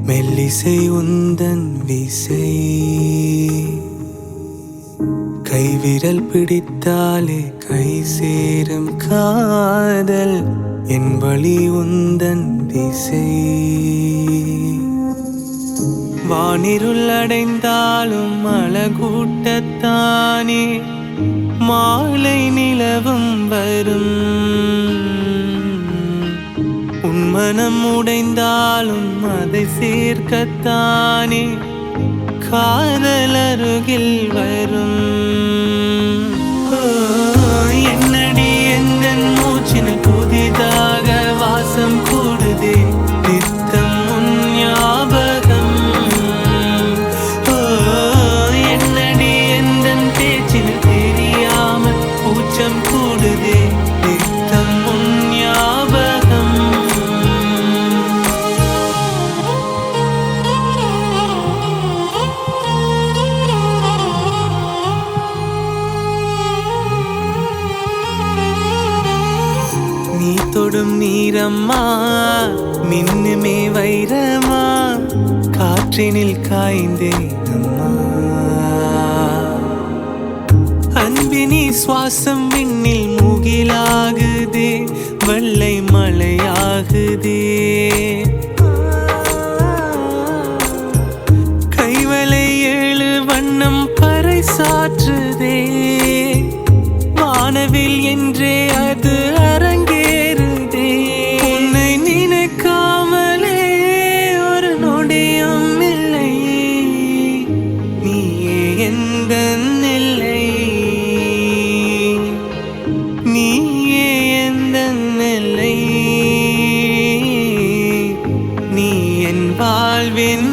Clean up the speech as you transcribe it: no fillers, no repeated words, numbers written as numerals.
மெல்லிசை உந்தன் விசை கைவிரல் பிடித்தாலே கை சேரும் காதல் என் வழி உந்தன் திசை வானிருள் அடைந்தாலும் அழகூட்டத்தானே மாலை நிலவும் வரும் உன் மனம் உடைந்தாலும் அதை சேர்க்கத்தானே காதல் அருகில் வரும் என்னடி எந்தன் மூச்சினில் புதிதாக வாசம் கூடுதே நித்தம் உன் ஞாபகம் என்னடி எந்தன் பேச்சினில் தெரியாமல் கூச்சம் கூடுதே நித்தம் உன் ஞாபகம் நீ தொடும் நீரம்மா மின்னுமே வைரமா காற்றினில் காய்ந்தேன் அம்மா அன்பினி சுவாசம் விண்ணில் முகிலாகுதே வெள்ளை மழையாகுதே கைவளை 7 வண்ணம் பறை சாற்றுதே வானவில் என்றே அது அரங்கேறுதே உன்னை நினைக்காமலே ஒரு நொடியும் இல்லை நீயே எந்த நிலை நீயே எந்த நிலை நீ என் வாழ்வின்